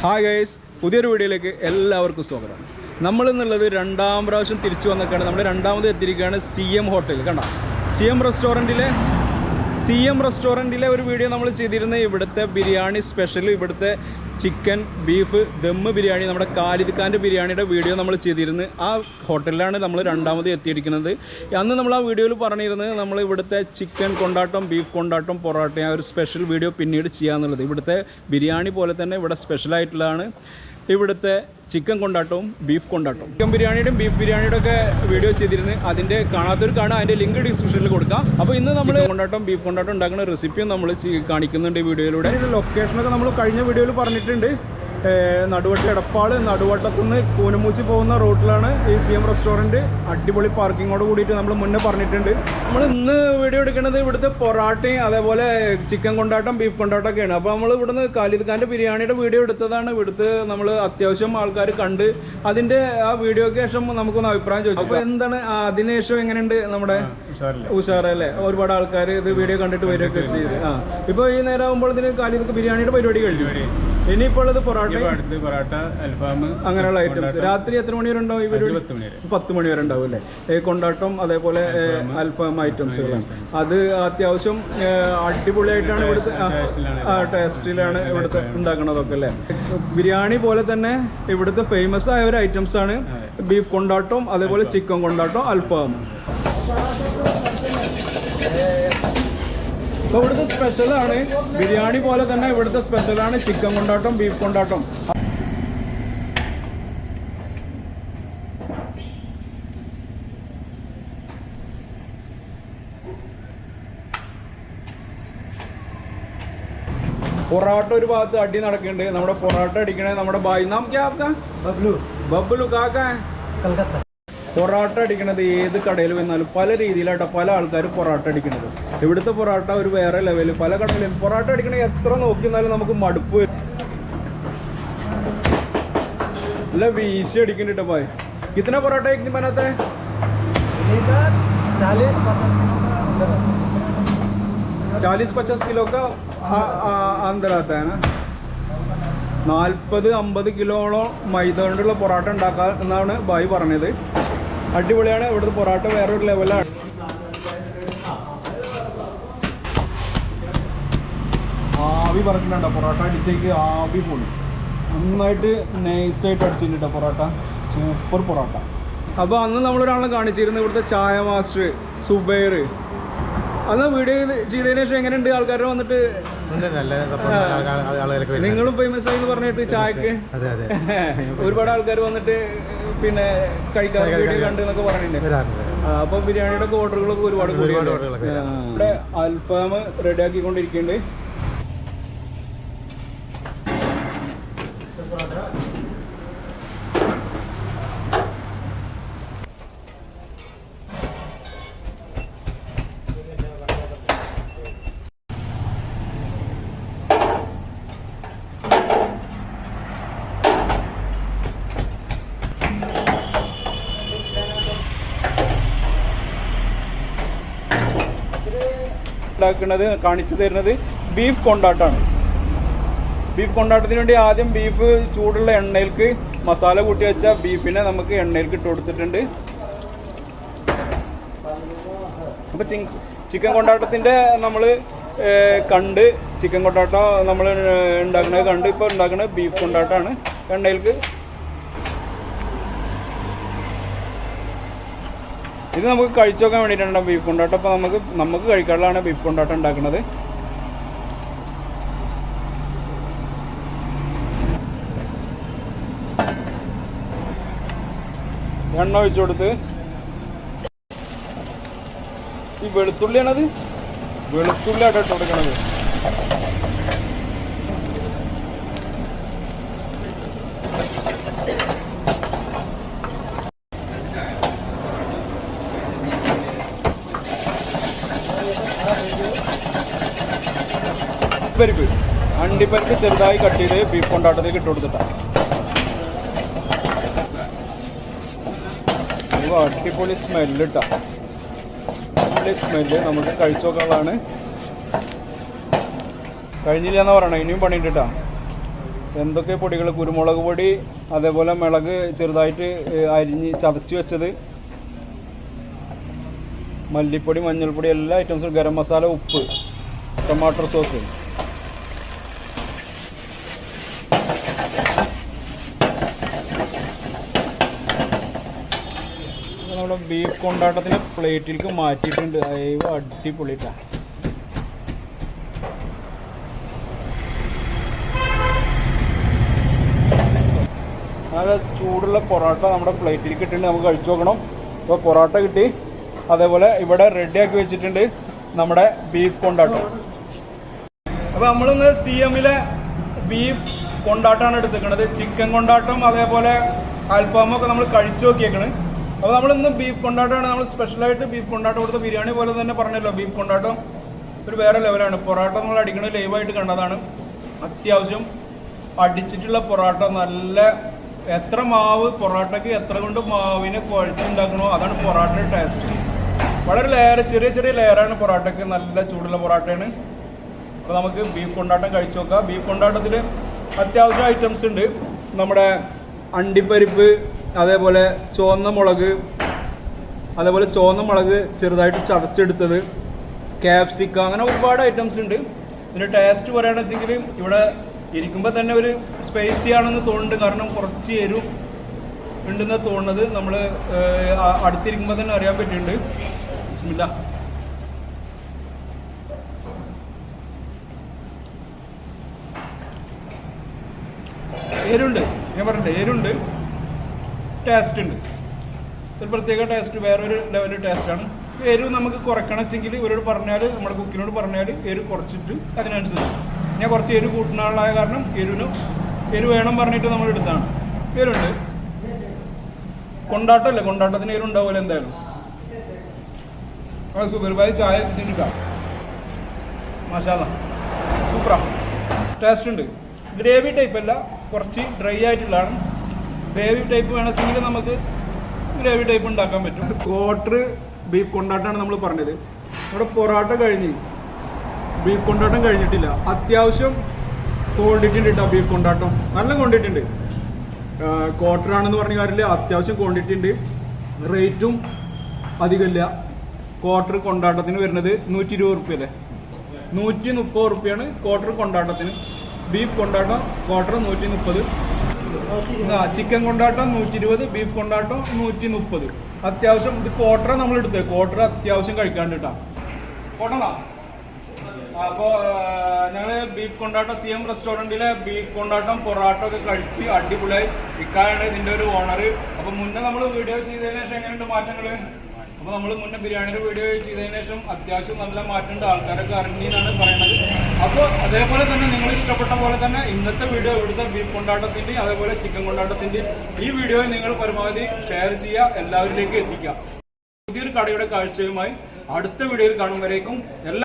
Hi guys, പുതിയൊരു വീഡിയോയിലേക്ക് എല്ലാവർക്കും സ്വാഗതം. നമ്മളിന്നുള്ളത് രണ്ടാം പ്രാവശ്യം തിരിച്ചു വന്നൊക്കെയാണ്. നമ്മൾ രണ്ടാമത് എത്തിയിരിക്കുകയാണ് CM ഹോട്ടൽ. കണ്ട CM റെസ്റ്റോറൻറ്റിലെ ഒരു വീഡിയോ നമ്മൾ ചെയ്തിരുന്നത് ഇവിടുത്തെ ബിരിയാണി സ്പെഷ്യൽ, ഇവിടുത്തെ ചിക്കൻ ബീഫ് ദമ്മ് ബിരിയാണി, നമ്മുടെ ഖാലിദ് ഖാൻ്റെ ബിരിയാണിയുടെ വീഡിയോ നമ്മൾ ചെയ്തിരുന്നു. ആ ഹോട്ടലിലാണ് നമ്മൾ രണ്ടാമത് എത്തിയിരിക്കുന്നത്. അന്ന് നമ്മൾ ആ വീഡിയോയിൽ പറഞ്ഞിരുന്നത് നമ്മൾ ഇവിടുത്തെ ചിക്കൻ കൊണ്ടാട്ടം, ബീഫ് കൊണ്ടാട്ടം, പൊറോട്ട ആ ഒരു സ്പെഷ്യൽ വീഡിയോ പിന്നീട് ചെയ്യാന്നുള്ളത്. ഇവിടുത്തെ ബിരിയാണി പോലെ തന്നെ ഇവിടെ സ്പെഷ്യലായിട്ടുള്ളതാണ് ഇവിടുത്തെ ചിക്കൻ കൊണ്ടാട്ടവും ബീഫ് കൊണ്ടാട്ടവും. ചിക്കൻ ബിരിയാണിയുടെയും ബീഫ് ബിരിയാണിയുടെ ഒക്കെ വീഡിയോ ചെയ്തിരുന്നു. അതിൻ്റെ കാണാത്തൊരു കാണാൻ അതിൻ്റെ ലിങ്ക് ഡിസ്ക്രിപ്ഷനിൽ കൊടുക്കാം. അപ്പോൾ ഇന്ന് നമ്മൾ കൊണ്ടാട്ടം ബീഫ് കൊണ്ടാട്ടം ഉണ്ടാക്കുന്ന റെസിപ്പിയും നമ്മൾ കാണിക്കുന്നുണ്ട് ഈ വീഡിയോയിലൂടെ. ലൊക്കേഷനൊക്കെ നമ്മൾ കഴിഞ്ഞ വീഡിയോയിൽ പറഞ്ഞിട്ടുണ്ട്. നടുവട്ട എടപ്പാൾ നടുവട്ടത്തുനിന്ന് കൂനമൂച്ചി പോകുന്ന റോഡിലാണ് ഈ CM റെസ്റ്റോറൻറ്റ്. അടിപൊളി പാർക്കിങ്ങോട് കൂടിയിട്ട് നമ്മൾ മുന്നേ പറഞ്ഞിട്ടുണ്ട്. നമ്മൾ ഇന്ന് വീഡിയോ എടുക്കുന്നത് ഇവിടുത്തെ പൊറാട്ടയും അതേപോലെ ചിക്കൻ കൊണ്ടാട്ടം ബീഫ് കൊണ്ടാട്ടമൊക്കെയാണ്. അപ്പോൾ നമ്മൾ ഇവിടുന്ന് ഖാലിദ് ഖാൻ്റെ ബിരിയാണിയുടെ വീഡിയോ എടുത്തതാണ്. ഇവിടുത്തെ നമ്മൾ അത്യാവശ്യം ആൾക്കാർ കണ്ട് അതിൻ്റെ ആ വീഡിയോയ്ക്ക് ശേഷം നമുക്കൊന്ന് അഭിപ്രായം ചോദിച്ചു. അപ്പോൾ എന്താണ് അതിനുശേഷം എങ്ങനെയുണ്ട് നമ്മുടെ ഉഷാറല്ലേ? ഒരുപാട് ആൾക്കാർ ഇത് വീഡിയോ കണ്ടിട്ട് വരികയൊക്കെ ചെയ്ത്. ഇപ്പോൾ ഈ നേരം ആകുമ്പോഴത്തേന് ഖാലിദ് ബിരിയാണിയുടെ പരിപാടി കഴിഞ്ഞു. ഇനിയിപ്പോൾ ഉള്ളത് പൊറാട്ട, അൽഫാം, അങ്ങനെയുള്ള ഐറ്റംസ്. രാത്രി എത്ര മണി വരെ ഉണ്ടാവും? 10 മണി വരെ ഉണ്ടാവും അല്ലേ? കൊണ്ടാട്ടം അതേപോലെ അൽഫാം ഐറ്റംസുകളാണ്. അത് അത്യാവശ്യം അടിപൊളിയായിട്ടാണ് ഇവിടുത്തെ ടേസ്റ്റിലാണ് ഇവിടുത്തെ ഉണ്ടാക്കുന്നതൊക്കെ അല്ലേ. ബിരിയാണി പോലെ തന്നെ ഇവിടുത്തെ ഫേമസ് ആയ ഒരു ഐറ്റംസ് ആണ് ബീഫ് കൊണ്ടാട്ടം, അതേപോലെ ചിക്കൻ കൊണ്ടാട്ടം, അൽഫാം. അപ്പോൾ ഇവിടുത്തെ സ്പെഷ്യലാണ് ബിരിയാണി പോലെ തന്നെ ഇവിടുത്തെ സ്പെഷ്യലാണ് ചിക്കൻ കൊണ്ടാട്ടം, ബീഫ് കൊണ്ടാട്ടം. പൊറോട്ട ഒരു ഭാഗത്ത് അടി നടക്കുന്നുണ്ട്. നമ്മുടെ പൊറോട്ട അടിക്കണേ നമ്മുടെ ഭായി നാം ക്യാ ആപ്കാ? ബബ്ലു കാക്കാ. പൊറോട്ട അടിക്കണത് ഏത് കടയിൽ വന്നാലും പല രീതിയിലാട്ടോ പല ആൾക്കാർ പൊറോട്ട അടിക്കണത്. ഇവിടുത്തെ പൊറോട്ട ഒരു വേറെ ലെവല്. പല കടയിലും പൊറോട്ട അടിക്കണ എത്ര നോക്കിയിരുന്നാലും നമുക്ക് മടുപ്പ് വരും. നല്ല വീശി അടിക്കുന്നുണ്ട് ഭായ്. കിतना പൊറോട്ട एक दिन बनाता है? 40-50 किलो का अंदर आता है ना. 40-50 കിലോളം മൈദ കൊണ്ടുള്ള പൊറോട്ട ഉണ്ടാക്കാം എന്നാണ് ഭായി പറഞ്ഞത്. അടിപൊളിയാണ് ഇവിടുത്തെ പൊറോട്ട, വേറൊരു ലെവലാണ്. ആവി പറഞ്ഞിട്ടുണ്ടോ പൊറോട്ട അടിച്ചേക്ക്? ആവി പോണി നന്നായിട്ട് നൈസായിട്ട് അടിച്ചിട്ടുണ്ടോ പൊറോട്ട. സൂപ്പർ പൊറോട്ട. അപ്പോൾ അന്ന് നമ്മളൊരാളെ കാണിച്ചിരുന്നു ഇവിടുത്തെ ചായ മാസ്റ്റർ സുബൈർ. അന്ന് വീഡിയോ ചെയ്തതിനു ശേഷം എങ്ങനെയുണ്ട്? ആൾക്കാർ വന്നിട്ട് നിങ്ങളും ഫേമസ് ആയി എന്ന് പറഞ്ഞിട്ട് ചായക്ക് ഒരുപാട് ആൾക്കാർ വന്നിട്ട് പിന്നെ കഴിക്കാൻ വീഡിയോ കണ്ട് എന്നൊക്കെ പറഞ്ഞിട്ടുണ്ട്. അപ്പൊ ബിരിയാണിയുടെ ഓർഡറുകളൊക്കെ ഒരുപാട് കൂടി. ഇവിടെ അൽഫാം റെഡി ആക്കിക്കൊണ്ടിരിക്കുന്നുണ്ട്. കാണിച്ചു തരുന്നത് ബീഫ് കൊണ്ടാട്ടാണ്. ബീഫ് കൊണ്ടാട്ടത്തിന് വേണ്ടി ആദ്യം ബീഫ് ചൂടുള്ള എണ്ണയിലേക്ക് മസാല കൂട്ടി വെച്ച ബീഫിനെ നമുക്ക് എണ്ണയിലേക്ക് ഇട്ട് കൊടുത്തിട്ടുണ്ട്. അപ്പോൾ ചിക്കൻ കൊണ്ടാട്ടത്തിൻ്റെ നമ്മൾ കണ്ട് ചിക്കൻ കൊണ്ടാട്ടം നമ്മൾ ഉണ്ടാക്കുന്നത് കണ്ട് ഇപ്പോൾ ഉണ്ടാക്കുന്നത് ബീഫ് കൊണ്ടാട്ടമാണ്. എണ്ണയിലേക്ക് ഇത് നമുക്ക് കഴിച്ചു നോക്കാൻ വേണ്ടിയിട്ടാണ് ബീഫ് കൊണ്ടാട്ടം. അപ്പോൾ നമുക്ക് കഴിക്കാനുള്ളതാണ് ബീഫ് കൊണ്ടാട്ടം ഉണ്ടാക്കുന്നത്. എണ്ണ ഒഴിച്ചു കൊടുത്ത് ഈ വെളുത്തുള്ളിയാണത്, വെളുത്തുള്ളി ആട്ടോ ഇട്ട് കൊടുക്കണത്. പരിപ്പ്, അണ്ടിപ്പരിപ്പ് ചെറുതായി കട്ട് ചെയ്ത് ബീഫ് കൊണ്ടാട്ടത്തേക്ക് ഇട്ട് കൊടുത്തിട്ടാണ്. അടിപൊളി സ്മെല്ല് ഇട്ടാ. അടിപൊളി സ്മെല്ല് നമുക്ക് കഴിച്ചു നോക്കാനുള്ളതാണ്. കഴിഞ്ഞില്ല എന്ന് പറയണം, ഇനിയും പണിയുണ്ട് കേട്ടോ. എന്തൊക്കെ പൊടികൾ, കുരുമുളക് പൊടി, അതേപോലെ മിളക് ചെറുതായിട്ട് അരിഞ്ഞ് ചതച്ച് വെച്ചത്, മല്ലിപ്പൊടി, മഞ്ഞൾപ്പൊടി, എല്ലാ ഐറ്റംസും, ഗരം മസാല, ഉപ്പ്, ടൊമാറ്റോ സോസ്. നമ്മുടെ ബീഫ് കൊണ്ടാട്ടത്തിന് പ്ലേറ്റിലേക്ക് മാറ്റിയിട്ടുണ്ട്. അയ്യോ അടിപൊളിയിട്ടാ. നല്ല ചൂടുള്ള പൊറോട്ട നമ്മുടെ പ്ലേറ്റിലേക്ക് ഇട്ടിട്ടുണ്ട്. നമുക്ക് കഴിച്ചു നോക്കണം. അപ്പോൾ പൊറോട്ട കിട്ടി. അതേപോലെ ഇവിടെ റെഡിയാക്കി വെച്ചിട്ടുണ്ട് നമ്മുടെ ബീഫ് കൊണ്ടാട്ടം. അപ്പോൾ നമ്മളിന്ന് CMലെ ബീഫ് കൊണ്ടാട്ടമാണ് എടുത്തിരിക്കുന്നത്. ചിക്കൻ കൊണ്ടാട്ടം അതേപോലെ അൽഫാമൊക്കെ നമ്മൾ കഴിച്ചു നോക്കിയേക്കണ്. അപ്പോൾ നമ്മളിന്ന് ബീഫ് കൊണ്ടാട്ടമാണ്. നമ്മൾ സ്പെഷ്യലായിട്ട് ബീഫ് കൊണ്ടാട്ടം കൊടുത്ത ബിരിയാണി പോലെ തന്നെ പറഞ്ഞല്ലോ, ബീഫ് കൊണ്ടാട്ടം ഒരു വേറെ ലെവലാണ്. പൊറോട്ട നമ്മൾ അടിക്കുന്നത് ലൈവായിട്ട് കണ്ടതാണ്. അത്യാവശ്യം അടിച്ചിട്ടുള്ള പൊറോട്ട, നല്ല എത്ര മാവ് പൊറോട്ടയ്ക്ക് എത്ര കൊണ്ട് മാവിനെ കുഴച്ചുണ്ടാക്കണോ അതാണ് പൊറോട്ടയുടെ ടേസ്റ്റ്. വളരെ ലെയർ, ചെറിയ ചെറിയ ലെയറാണ് പൊറോട്ടയ്ക്ക്. നല്ല ചൂടുള്ള പൊറോട്ടയാണ്. അപ്പോൾ നമുക്ക് ബീഫ് കൊണ്ടാട്ടം കഴിച്ചു നോക്കാം. ബീഫ് കൊണ്ടാട്ടത്തിൽ അത്യാവശ്യം ഐറ്റംസ് ഉണ്ട്. നമ്മുടെ അണ്ടിപ്പരിപ്പ്, അതേപോലെ ചുവന്ന മുളക് ചെറുതായിട്ട് ചതച്ചെടുത്തത്, ക്യാപ്സിക്ക, അങ്ങനെ ഒരുപാട് ഐറ്റംസ് ഉണ്ട്. ഇതിൻ്റെ ടേസ്റ്റ് പറയുകയാണെന്ന് വെച്ചെങ്കിൽ ഇവിടെ ഇരിക്കുമ്പോൾ തന്നെ ഒരു സ്പൈസി ആണെന്ന് തോന്നുന്നുണ്ട്. കാരണം കുറച്ച് എരിവ് ഉണ്ടെന്ന് തോന്നുന്നത് നമ്മൾ അടുത്തിരിക്കുമ്പോൾ തന്നെ അറിയാൻ പറ്റുന്നുണ്ട്. ബിസ്മില്ലാ. എരുണ്ട്, ഞാൻ പറഞ്ഞില്ലേ, എരുണ്ട്, ടേസ്റ്റ് ഉണ്ട്. ഒരു പ്രത്യേക ടേസ്റ്റ്, വേറൊരു ലെവൽ ടേസ്റ്റാണ്. എരിവ് നമുക്ക് കുറയ്ക്കണം വെച്ചെങ്കിൽ ഇവരോട് പറഞ്ഞാൽ, നമ്മുടെ കുക്കിനോട് പറഞ്ഞാൽ എരിവ് കുറച്ചിട്ട് അതിനനുസരിച്ച്. ഞാൻ കുറച്ച് എരിവ് കൂട്ടുന്ന ആളായ കാരണം എരിവ് വേണം പറഞ്ഞിട്ട് നമ്മൾ എടുത്താണ്. എരുണ്ട്. കൊണ്ടാട്ടമല്ലേ, കൊണ്ടാട്ടത്തിന് എരുണ്ടാവുമല്ലോ എന്തായാലും. സുബർബായി ചായ എത്തിച്ചിട്ടാണ്. മസാല സൂപ്പറാ, ടേസ്റ്റ് ഉണ്ട്. ഗ്രേവി ടൈപ്പ് അല്ല, കുറച്ച് ഡ്രൈ ആയിട്ടുള്ളതാണ്. ഗ്രേവി ടൈപ്പ് വേണമെങ്കിൽ നമുക്ക് ഗ്രേവി ടൈപ്പ് ഉണ്ടാക്കാൻ പറ്റും. ക്വാർട്ടർ ബീഫ് കൊണ്ടാട്ടമാണ് നമ്മൾ പറഞ്ഞത്. ഇവിടെ പൊറോട്ട കഴിഞ്ഞ് ബീഫ് കൊണ്ടാട്ടം കഴിഞ്ഞിട്ടില്ല. അത്യാവശ്യം ക്വാണ്ടിറ്റി ഉണ്ട് കേട്ടോ ബീഫ് കൊണ്ടാട്ടം, നല്ല ക്വാണ്ടിറ്റി ഉണ്ട്. ക്വാർട്ടർ ആണെന്ന് പറഞ്ഞ കാര്യമില്ല, അത്യാവശ്യം ക്വാണ്ടിറ്റി ഉണ്ട്. റേറ്റും അധികമില്ല. ക്വാർട്ടർ കൊണ്ടാട്ടത്തിന് വരുന്നത് 120 റുപ്യ അല്ലേ, 130 റുപ്യാണ് ക്വാർട്ടർ കൊണ്ടാട്ടത്തിന്. ബീഫ് കൊണ്ടാട്ടം ക്വാർട്ടർ 130, ചിക്കൻ കൊണ്ടാട്ടം 120, ബീഫ് കൊണ്ടാട്ടം 130. അത്യാവശ്യം ഇത് ക്വാർട്ടർ നമ്മൾ എടുത്തത്. ക്വാർട്ടർ അത്യാവശ്യം കഴിക്കാണ്ട് കേട്ടോ. കോട്ടണോ? അപ്പോൾ ഞങ്ങൾ ബീഫ് കൊണ്ടാട്ടം CM റെസ്റ്റോറൻറ്റിലെ ബീഫ് കൊണ്ടാട്ടം പൊറോട്ട ഒക്കെ കഴിച്ച് അടിപൊളിയായി. ഇക്കായാണ് ഇതിൻ്റെ ഒരു ഓണർ. അപ്പോൾ മുന്നേ നമ്മൾ വീഡിയോ ചെയ്തതിന് ശേഷം എങ്ങനെയുണ്ട് മാറ്റങ്ങൾ? അപ്പോൾ നമ്മൾ മുന്നേ ബിരിയാണിയുടെ വീഡിയോ ചെയ്തതിന് ശേഷം അത്യാവശ്യം നല്ല മാറ്റമുണ്ട്, ആൾക്കാരൊക്കെ അറിഞ്ഞെന്നാണ് പറയുന്നത്. അപ്പോൾ അതേപോലെ തന്നെ നിങ്ങൾ ഇഷ്ടപ്പെട്ട പോലെ തന്നെ ഇന്നത്തെ വീഡിയോ ഇവിടുത്തെ ബീഫ് കൊണ്ടാട്ടത്തിൻ്റെ അതേപോലെ ചിക്കൻ കൊണ്ടാട്ടത്തിൻ്റെ ഈ വീഡിയോ നിങ്ങൾ പരമാവധി ഷെയർ ചെയ്യുക, എല്ലാവരിലേക്ക് എത്തിക്കുക. പുതിയൊരു കടയുടെ കാഴ്ചയുമായി അടുത്ത വീഡിയോയിൽ കാണുമ്പോഴേക്കും എല്ലാ